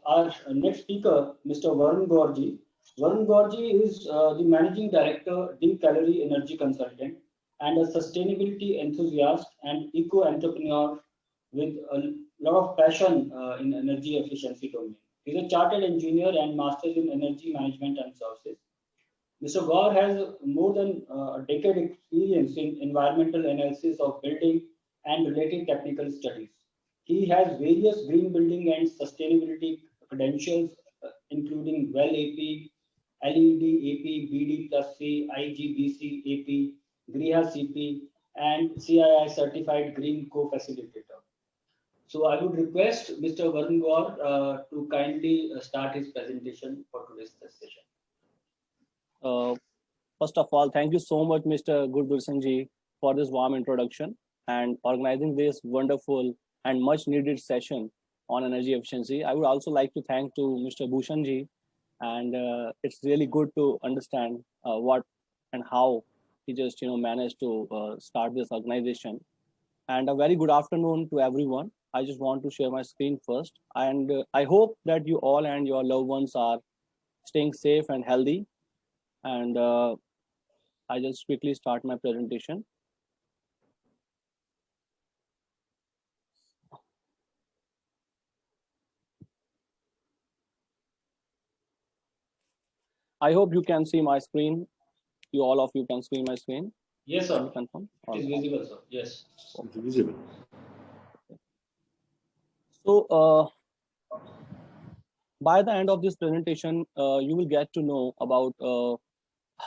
Our next speaker, Mr. Varun Gorji. Varun Gorji is the Managing Director, Deep Calorie Energy Consultant, and a sustainability enthusiast and eco-entrepreneur with a lot of passion in energy efficiency domain. He's a chartered engineer and masters in energy management and services. Mr. Gaur has more than a decade experience in environmental analysis of building and related technical studies. He has various green building and sustainability credentials, including WELL AP, LED AP, BD plus C, IGBC AP, GRIHA CP, and CII certified green co-facilitator. So I would request Mr. Varun Gaur to kindly start his presentation for today's session. Uh, First of all, thank you so much, Mr. Gurdur Singh ji, for this warm introduction and organizing this wonderful and much needed session on energy efficiency. I would also like to thank to Mr. Bhushan ji, and it's really good to understand what and how he just managed to start this organization. And a very good afternoon to everyone. I just want to share my screen first, and I hope that you all and your loved ones are staying safe and healthy. And I just quickly start my presentation. I hope you can see my screen. You all of you can see my screen. Yes, sir. Can you confirm? It is visible, sir. Yes. It's visible. So by the end of this presentation, you will get to know about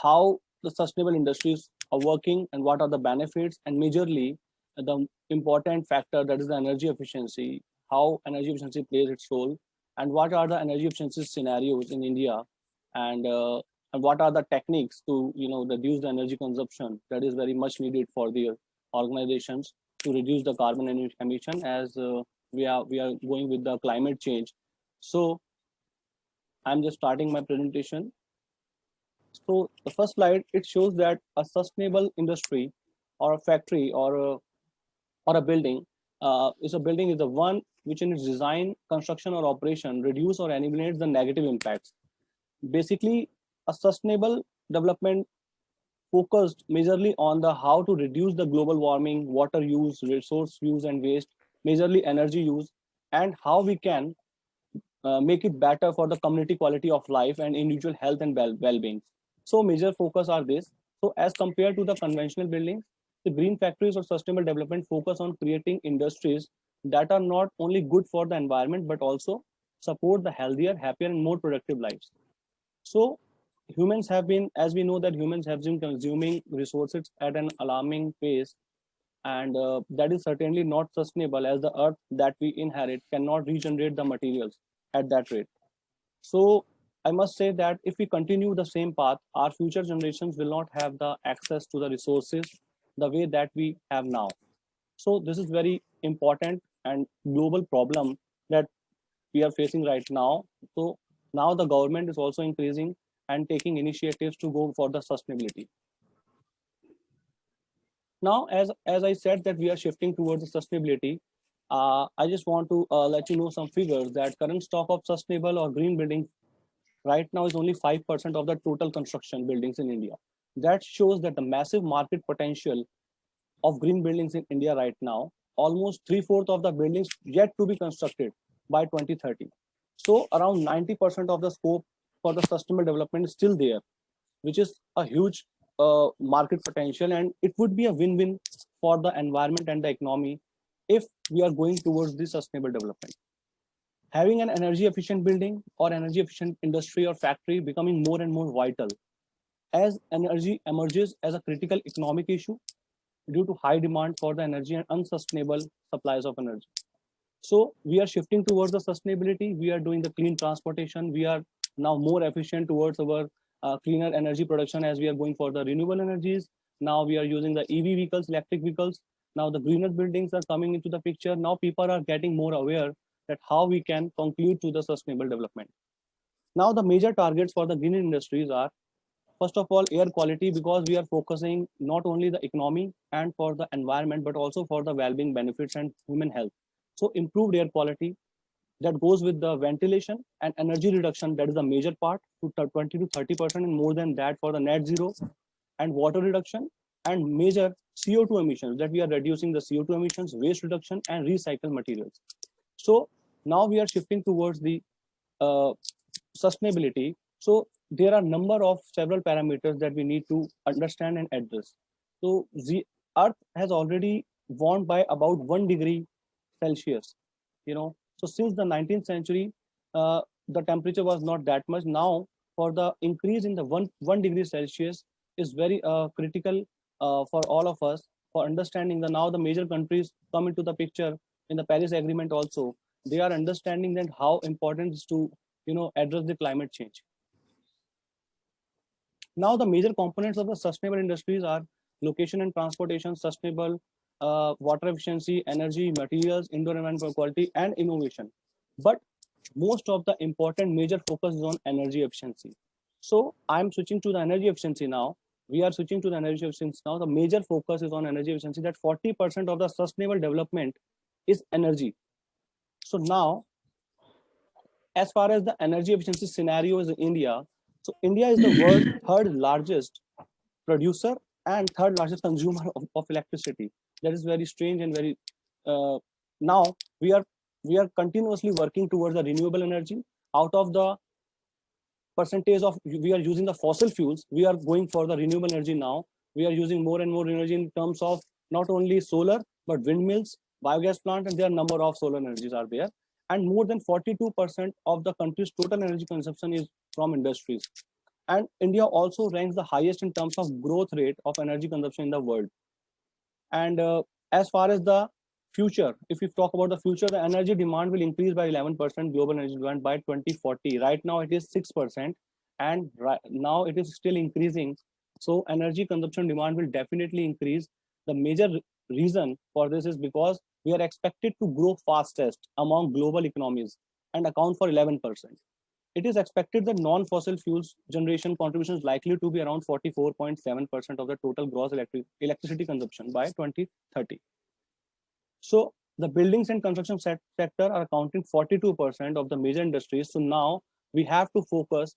how the sustainable industries are working and what are the benefits, and majorly the important factor, that is the energy efficiency, how energy efficiency plays its role, and what are the energy efficiency scenarios in India, and what are the techniques to reduce the energy consumption that is very much needed for the organizations to reduce the carbon emission, as we are going with the climate change. So I'm just starting my presentation. So the first slide, it shows that a sustainable industry or a factory or a building is the one which in its design, construction or operation reduce or eliminates the negative impacts. Basically, a sustainable development focused majorly on the how to reduce the global warming, water use, resource use and waste, majorly energy use, and how we can make it better for the community quality of life and individual health and well-being. So major focus are this. So as compared to the conventional buildings, the green factories or sustainable development focus on creating industries that are not only good for the environment, but also support the healthier, happier and more productive lives. So humans have been, as we know that humans have been consuming resources at an alarming pace, and that is certainly not sustainable, as the earth that we inherit cannot regenerate the materials at that rate. So I must say that if we continue the same path, our future generations will not have the access to the resources the way that we have now. So this is very important and global problem that we are facing right now. So now the government is also increasing and taking initiatives to go for the sustainability. Now, as I said that we are shifting towards the sustainability, I just want to let you know some figures that current stock of sustainable or green buildings right now is only 5% of the total construction buildings in India. That shows that the massive market potential of green buildings in India right now, almost 3/4 of the buildings yet to be constructed by 2030. So around 90% of the scope for the sustainable development is still there, which is a huge market potential, and it would be a win-win for the environment and the economy if we are going towards the sustainable development. Having an energy efficient building or energy efficient industry or factory becoming more and more vital as energy emerges as a critical economic issue due to high demand for the energy and unsustainable supplies of energy. So we are shifting towards the sustainability. We are doing the clean transportation. We are now more efficient towards our cleaner energy production, as we are going for the renewable energies. Now we are using the EV vehicles, electric vehicles. Now the greener buildings are coming into the picture. Now people are getting more aware that how we can conclude to the sustainable development. Now the major targets for the green industries are, first of all, air quality, because we are focusing not only the economy and for the environment, but also for the well-being benefits and human health. So improved air quality, that goes with the ventilation and energy reduction. That is the major part, to 20 to 30%, and more than that for the net zero and water reduction, and major CO2 emissions, that we are reducing the CO2 emissions, waste reduction, and recycled materials. So now we are shifting towards the sustainability. So there are number of several parameters that we need to understand and address. So the Earth has already warmed by about 1 degree Celsius. So since the 19th century, the temperature was not that much. Now, for the increase in the one degree Celsius is very critical for all of us for understanding the now the major countries come into the picture in the Paris Agreement also. They are understanding that how important is to address the climate change. Now the major components of the sustainable industries are location and transportation, sustainable water efficiency, energy, materials, indoor environmental quality, and innovation. But most of the important major focus is on energy efficiency. So I'm switching to the energy efficiency now. We are switching to the energy efficiency now. The major focus is on energy efficiency, that 40% of the sustainable development is energy. So now, as far as the energy efficiency scenario is in India, so India is the world's third largest producer and third largest consumer of electricity. That is very strange and very now we are continuously working towards the renewable energy. Out of the percentage of we are using the fossil fuels, we are going for the renewable energy now. We are using more and more energy in terms of not only solar but windmills, biogas plant, and there are number of solar energies are there. And more than 42% of the country's total energy consumption is from industries. And India also ranks the highest in terms of growth rate of energy consumption in the world. And as far as the future, if we talk about the future, the energy demand will increase by 11% global energy demand by 2040. Right now it is 6%, and now it is still increasing. So energy consumption demand will definitely increase. The major reason for this is because we are expected to grow fastest among global economies and account for 11%. It is expected that non-fossil fuels generation contribution is likely to be around 44.7% of the total gross electricity consumption by 2030. So the buildings and construction sector are accounting 42% of the major industries. So now we have to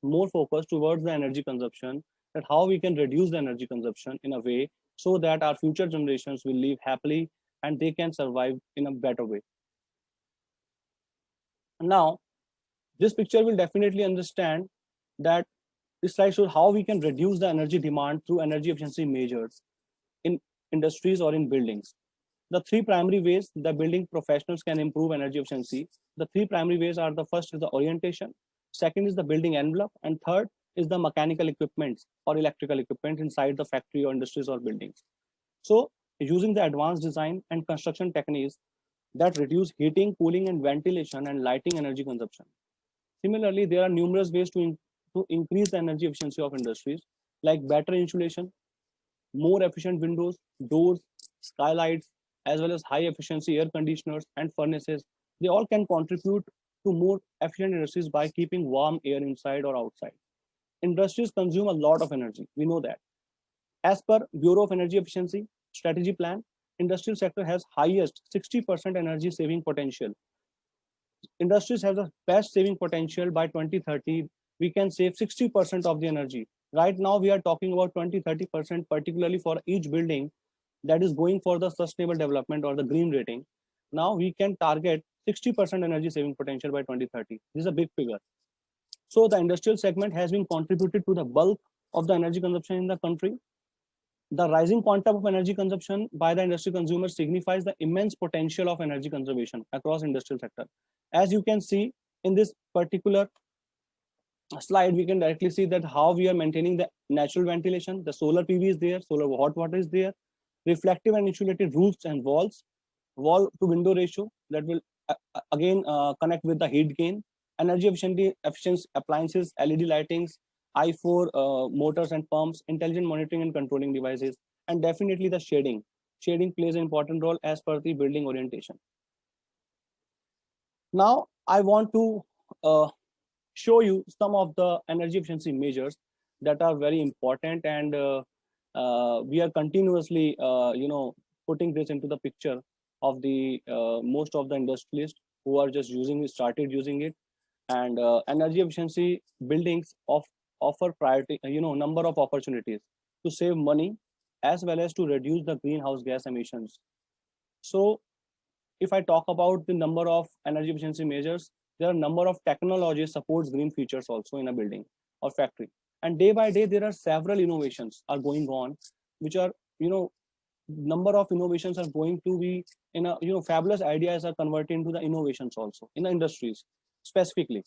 more focus towards the energy consumption, that how we can reduce the energy consumption in a way so that our future generations will live happily and they can survive in a better way. Now, this picture will definitely understand that this slide shows how we can reduce the energy demand through energy efficiency measures in industries or in buildings. The three primary ways the building professionals can improve energy efficiency. The three primary ways are: the first is the orientation, second is the building envelope, and third is the mechanical equipment or electrical equipment inside the factory or industries or buildings. So using the advanced design and construction techniques that reduce heating, cooling, and ventilation and lighting energy consumption. Similarly, there are numerous ways to increase the energy efficiency of industries, like better insulation, more efficient windows, doors, skylights, as well as high efficiency air conditioners and furnaces. They all can contribute to more efficient industries by keeping warm air inside or outside. Industries consume a lot of energy. We know that. As per Bureau of Energy Efficiency strategy plan, industrial sector has highest 60% energy saving potential. Industries have the best saving potential. By 2030, we can save 60% of the energy. Right now, we are talking about 20-30%, particularly for each building that is going for the sustainable development or the green rating. Now we can target 60% energy saving potential by 2030. This is a big figure. So the industrial segment has been contributed to the bulk of the energy consumption in the country. The rising quantum of energy consumption by the industry consumers signifies the immense potential of energy conservation across industrial sector. As you can see in this particular slide, we can directly see that how we are maintaining the natural ventilation. The solar PV is there, solar hot water is there, reflective and insulated roofs and walls, wall to window ratio that will again connect with the heat gain, energy efficient appliances, LED lightings, I4 motors and pumps, intelligent monitoring and controlling devices, and definitely the shading. Shading plays an important role as per the building orientation. Now I want to show you some of the energy efficiency measures that are very important, and we are continuously putting this into the picture of the most of the industrialists who are just started using it. And energy efficiency buildings offer priority, number of opportunities to save money as well as to reduce the greenhouse gas emissions. So if I talk about the number of energy efficiency measures, there are a number of technologies supports green features also in a building or factory. And day by day, there are several innovations are going on, which are, number of innovations are going to be in a, fabulous ideas are converted into the innovations also in the industries specifically.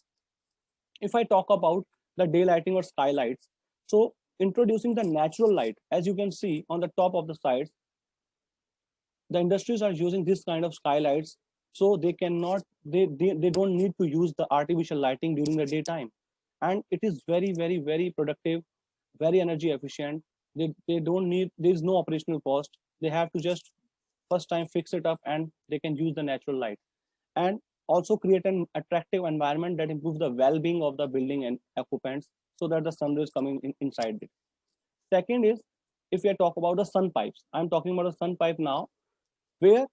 If I talk about the daylighting or skylights, so introducing the natural light, as you can see on the top of the sides, the industries are using this kind of skylights, so they cannot they don't need to use the artificial lighting during the daytime, and it is very very very productive, very energy efficient. They don't need, there is no operational cost. They have to just first time fix it up and they can use the natural light, and also create an attractive environment that improves the well-being of the building and occupants, so that the sun is coming inside it. Second is, if we talk about the sun pipes, I'm talking about a sun pipe now, where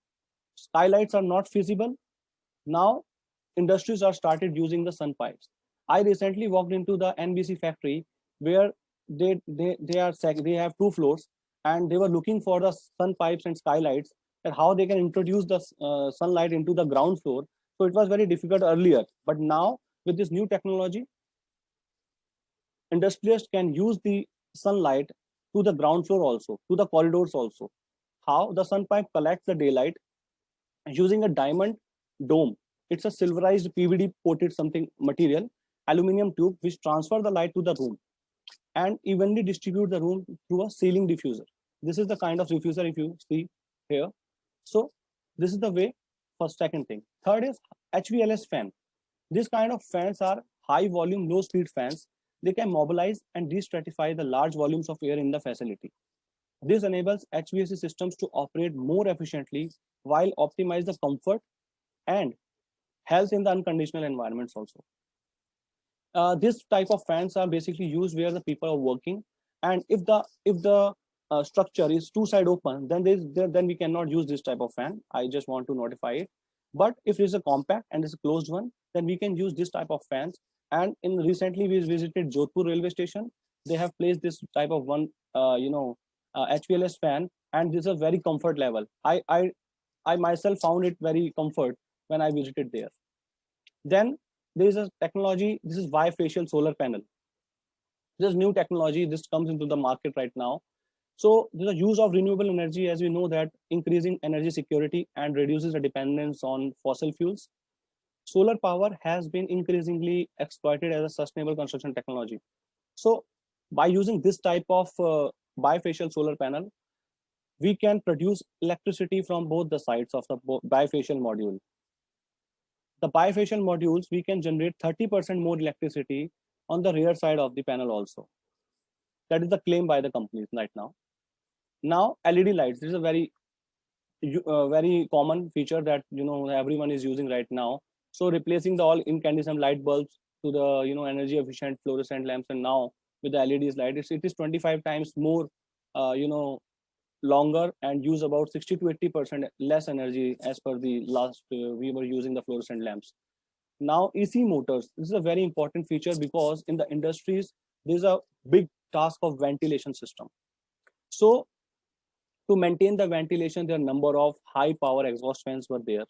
skylights are not feasible. Now industries are started using the sun pipes. I recently walked into the NBC factory where they have 2 floors, and they were looking for the sun pipes and skylights, and how they can introduce the sunlight into the ground floor. So it was very difficult earlier, but now with this new technology, industrialists can use the sunlight to the ground floor also, to the corridors also. How the sun pipe collects the daylight using a diamond dome. It's a silverized PVD coated something material, aluminum tube, which transfer the light to the room and evenly distribute the room through a ceiling diffuser. This is the kind of diffuser if you see here. So this is the way for second thing. Third is HVLS fan. This kind of fans are high volume, low speed fans. They can mobilize and destratify the large volumes of air in the facility. This enables HVAC systems to operate more efficiently while optimize the comfort and health in the unconditional environments also. This type of fans are basically used where the people are working, and if the structure is two side open, then then we cannot use this type of fan. I just want to notify it. But if it is a compact and it's a closed one, then we can use this type of fans. And in recently we visited Jodhpur railway station. They have placed this type of one, HVLS fan, and this is a very comfort level. I myself found it very comfort when I visited there. Then there is a technology. This is bifacial solar panel. This new technology. This comes into the market right now. So the use of renewable energy, as we know, that increasing energy security and reduces the dependence on fossil fuels. Solar power has been increasingly exploited as a sustainable construction technology. So by using this type of bifacial solar panel, we can produce electricity from both the sides of the bifacial module. The bifacial modules, we can generate 30% more electricity on the rear side of the panel also. That is the claim by the companies right now. Now LED lights, this is a very common feature that everyone is using right now. So replacing the all incandescent light bulbs to the energy efficient fluorescent lamps, and now with the LEDs light, it is 25 times more longer and use about 60 to 80% less energy as per the last we were using the fluorescent lamps. Now EC motors, this is a very important feature because in the industries there's a big task of ventilation system. So to maintain the ventilation, there are number of high power exhaust fans were there.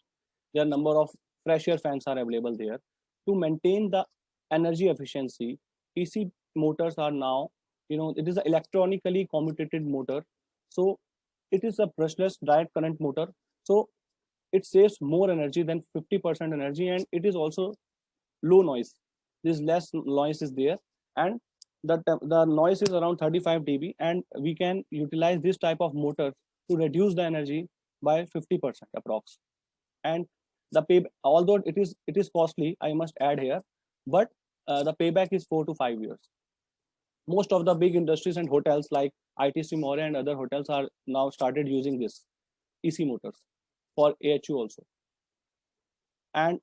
There are number of fresh air fans are available there. To maintain the energy efficiency, EC motors are now, it is an electronically commutated motor. So it is a brushless direct current motor. So it saves more energy than 50% energy, and it is also low noise. There's less noise is there, and the noise is around 35 dB, and we can utilize this type of motor to reduce the energy by 50% approx. And the pay, although it is costly, I must add here, but the payback is 4 to 5 years. Most of the big industries and hotels like ITC More and other hotels are now started using this EC motors for AHU also. And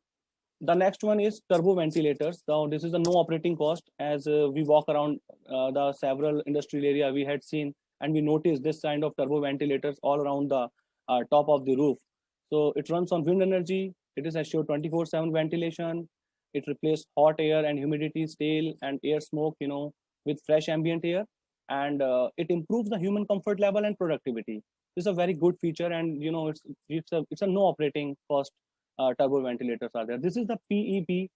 the next one is turbo ventilators. Now this is a no operating cost. As we walk around the several industrial area, we had seen and we noticed this kind of turbo ventilators all around the top of the roof. So it runs on wind energy, It is assured 24/7 ventilation. It replaces hot air and humidity, stale and air smoke, with fresh ambient air, and it improves the human comfort level and productivity. This is a very good feature, and it's a no operating cost turbo ventilators are there. This is the PEP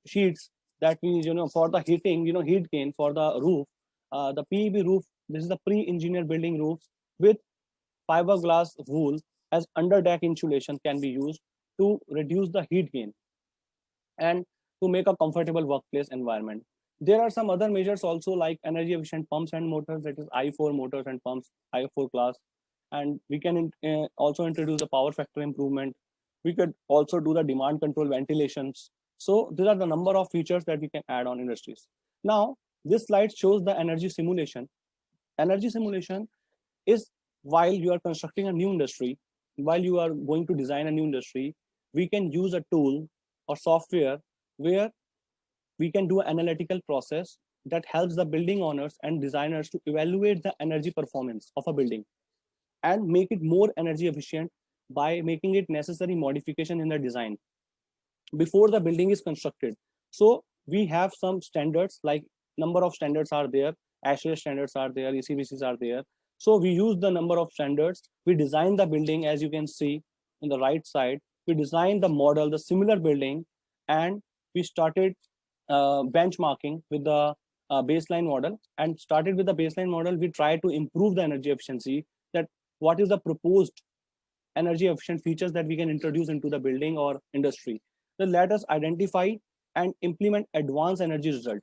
sheets that we for the heating, heat gain for the roof. The PEP roof. This is the pre-engineered building roofs with fiberglass wool as underdeck insulation can be used to reduce the heat gain and to make a comfortable workplace environment. There are some other measures also like energy efficient pumps and motors, that is I4 motors and pumps, I4 class. And we can also introduce the power factor improvement. We could also do the demand control ventilations. So these are the number of features that we can add on industries. Now, this slide shows the energy simulation. Energy simulation is while you are constructing a new industry, while you are going to design a new industry, we can use a tool or software where we can do an analytical process that helps the building owners and designers to evaluate the energy performance of a building and make it more energy efficient by making it necessary modification in the design before the building is constructed. So we have some standards, like number of standards are there, ASHRAE standards are there, ECBCs are there. So we use the number of standards. We design the building, as you can see on the right side. We design the model, the similar building, and we started benchmarking with the baseline model. And started with the baseline model, we try to improve the energy efficiency. That what is the proposed energy efficient features that we can introduce into the building or industry. Then let us identify and implement advanced energy result,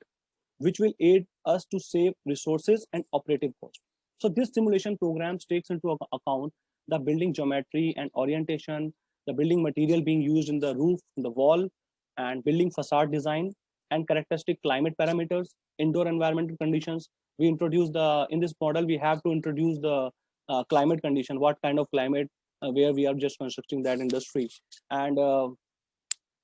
which will aid us to save resources and operative costs. So this simulation programs takes into account the building geometry and orientation, the building material being used in the roof, in the wall, and building facade design, and characteristic climate parameters, indoor environmental conditions. We introduce in this model, we have to introduce the climate condition, what kind of climate where we are just constructing that industry. And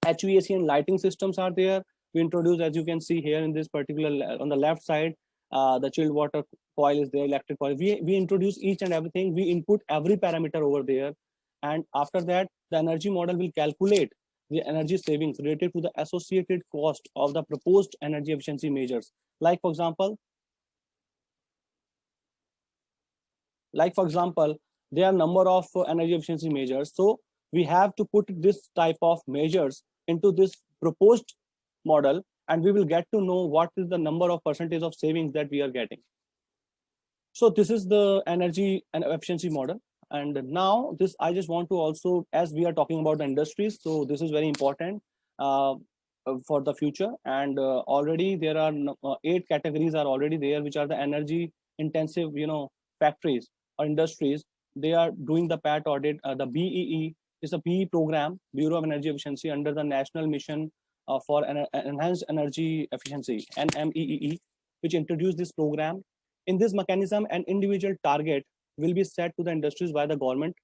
HVAC and lighting systems are there. We introduce, as you can see here in this particular, on the left side, the chilled water coil is there, electric coil. We introduce each and everything. We input every parameter over there. And after that, the energy model will calculate the energy savings related to the associated cost of the proposed energy efficiency measures. Like for example, there are number of energy efficiency measures. So we have to put this type of measures into this proposed model, and we will get to know what is the number of percentage of savings that we are getting. So this is the energy and efficiency model. And now this, I just want to also, as we are talking about the industries, so this is very important for the future. And already there are 8 categories are already there, which are the energy intensive, factories or industries. They are doing the PAT audit. The BEE is a PE program, Bureau of Energy Efficiency, under the National Mission for Enhanced Energy Efficiency, NMEEE, which introduced this program. In this mechanism, an individual target will be set to the industries by the government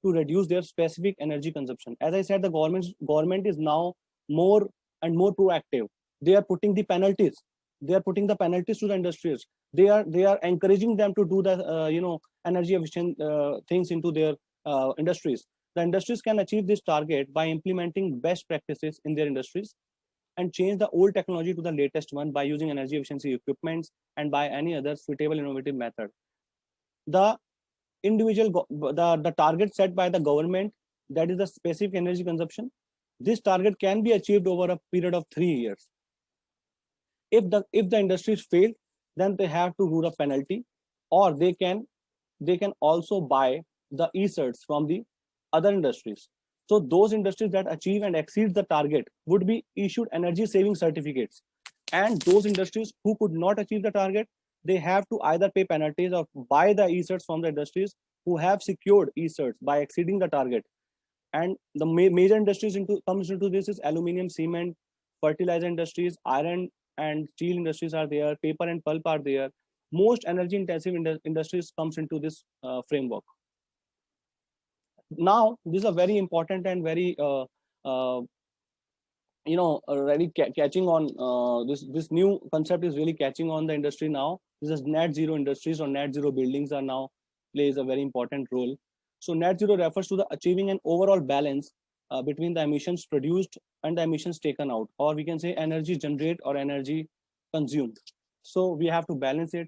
to reduce their specific energy consumption. As I said, the government is now more and more proactive. They are putting the penalties. They are putting the penalties to the industries. They are encouraging them to do the energy efficient things into their industries. The industries can achieve this target by implementing best practices in their industries and change the old technology to the latest one by using energy efficiency equipments and by any other suitable innovative method. The the target set by the government, that is the specific energy consumption, this target can be achieved over a period of 3 years. If the industries fail, then they have to rule a penalty, or they can also buy the e-certs from the other industries. So those industries that achieve and exceed the target would be issued energy saving certificates. And those industries who could not achieve the target, they have to either pay penalties or buy the e-certs from the industries who have secured e-certs by exceeding the target. And the major industries comes into this is aluminum, cement, fertilizer industries, iron and steel industries are there, paper and pulp are there. Most energy intensive industries comes into this framework. Now, this is a very important and very already catching on. This new concept is really catching on the industry now. This is net zero industries or net zero buildings are now plays a very important role. So net zero refers to the achieving an overall balance between the emissions produced and the emissions taken out, or we can say energy generate or energy consumed. So we have to balance it.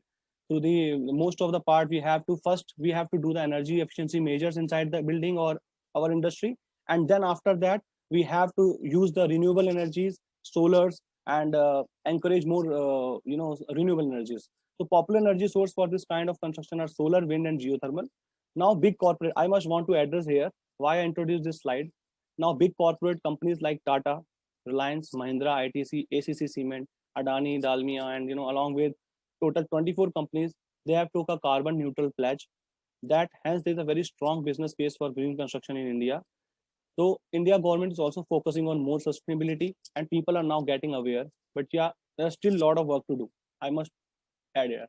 To the most of the part, we have to do the energy efficiency measures inside the building or our industry, and then after that we have to use the renewable energies, solars, and encourage more renewable energies. So popular energy source for this kind of construction are solar, wind, and geothermal. Now big corporate, I must want to address here why I introduced this slide. Now big corporate companies like Tata, Reliance, Mahindra, ITC, ACC Cement, Adani, Dalmia, and along with total 24 companies, they have took a carbon neutral pledge. That hence there is a very strong business case for green construction in India. So India government is also focusing on more sustainability, and people are now getting aware. But yeah, there's still a lot of work to do, I must add here.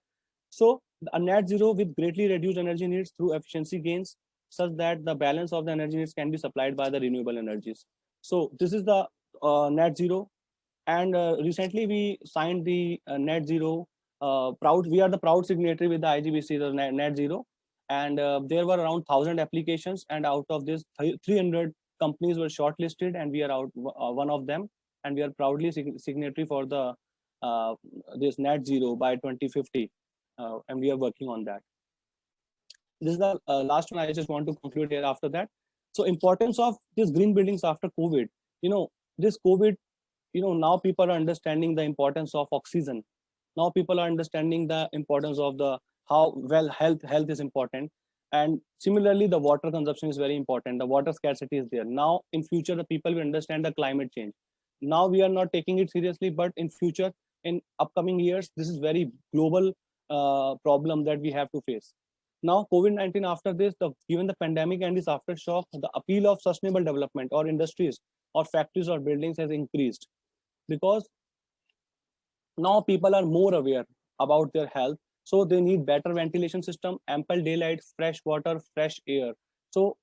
So a net zero with greatly reduced energy needs through efficiency gains, such that the balance of the energy needs can be supplied by the renewable energies. So this is the net zero, and recently we signed the net zero. We are the proud signatory with the IGBC, the net zero, and there were around 1,000 applications, and out of this, 300 companies were shortlisted, and we are one of them, and we are proudly signatory for the this net zero by 2050, and we are working on that. This is the last one I just want to conclude here. After that, so importance of these green buildings after COVID. This COVID, now people are understanding the importance of oxygen. Now people are understanding the importance of the how well health is important, and similarly the water consumption is very important. The water scarcity is there. Now in future the people will understand the climate change. Now we are not taking it seriously, but in future, in upcoming years, this is very global problem that we have to face. Now COVID-19, after this, given the pandemic and its aftershock, the appeal of sustainable development or industries or factories or buildings has increased, because now people are more aware about their health. So they need better ventilation system, ample daylight, fresh water, fresh air. So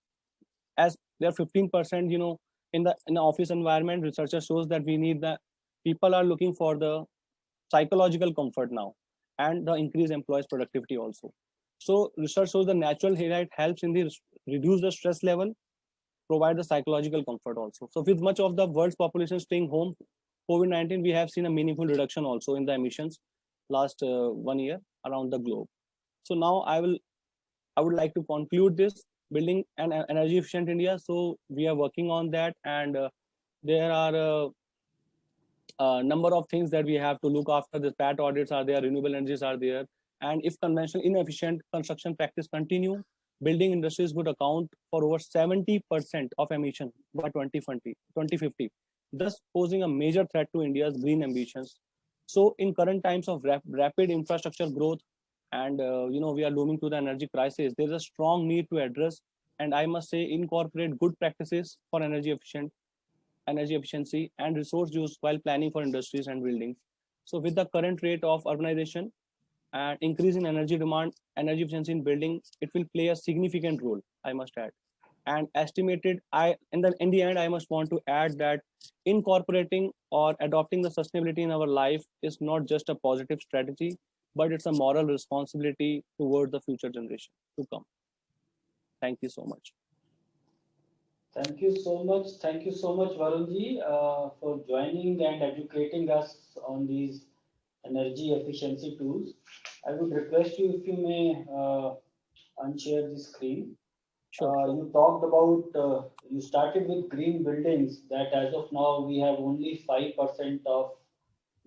as there are 15%, in the office environment, researcher shows that we need the people are looking for the psychological comfort now, and the increased employees productivity also. So research shows the natural daylight helps in the reduce the stress level, provide the psychological comfort also. So with much of the world's population staying home, COVID-19, we have seen a meaningful reduction also in the emissions last 1 year around the globe. So now I would like to conclude this building an energy efficient India. So we are working on that, and there are a number of things that we have to look after. The PAT audits are there, renewable energies are there, and if conventional inefficient construction practice continue, building industries would account for over 70% of emission by 2050, thus posing a major threat to India's green ambitions. So in current times of rapid infrastructure growth, and we are looming to the energy crisis, there is a strong need to address, and I must say incorporate good practices for energy efficiency and resource use while planning for industries and buildings. So with the current rate of urbanization and increase in energy demand, energy efficiency in building, it will play a significant role, I must add. And estimated, in the end, I must want to add that incorporating or adopting the sustainability in our life is not just a positive strategy, but it's a moral responsibility toward the future generation to come. Thank you so much. Thank you so much. Thank you so much, Varunji, for joining and educating us on these energy efficiency tools. I would request you if you may unshare the screen. Sure. You talked about, you started with green buildings, that as of now we have only 5% of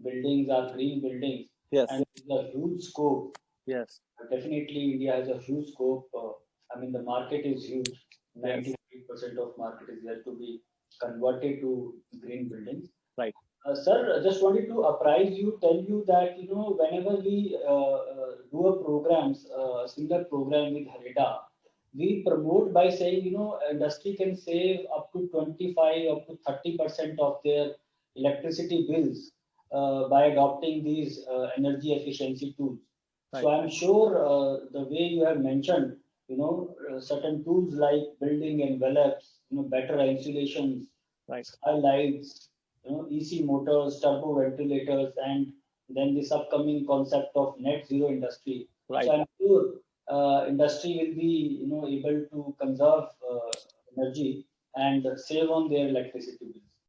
buildings are green buildings. Yes. And it's a huge scope. Yes. Definitely India has a huge scope. The market is huge. 93% of market is yet to be converted to green buildings. Right. Sir, I just wanted to tell you that, whenever we do a programs, similar program with HREDA, we promote by saying, industry can save up to 25, up to 30% of their electricity bills by adopting these energy efficiency tools. Right. So I'm sure the way you have mentioned, certain tools like building envelopes, better insulations, right, skylights, EC motors, turbo ventilators, and then this upcoming concept of net zero industry. Right. So I'm sure industry will be, able to conserve energy and save on their electricity bill.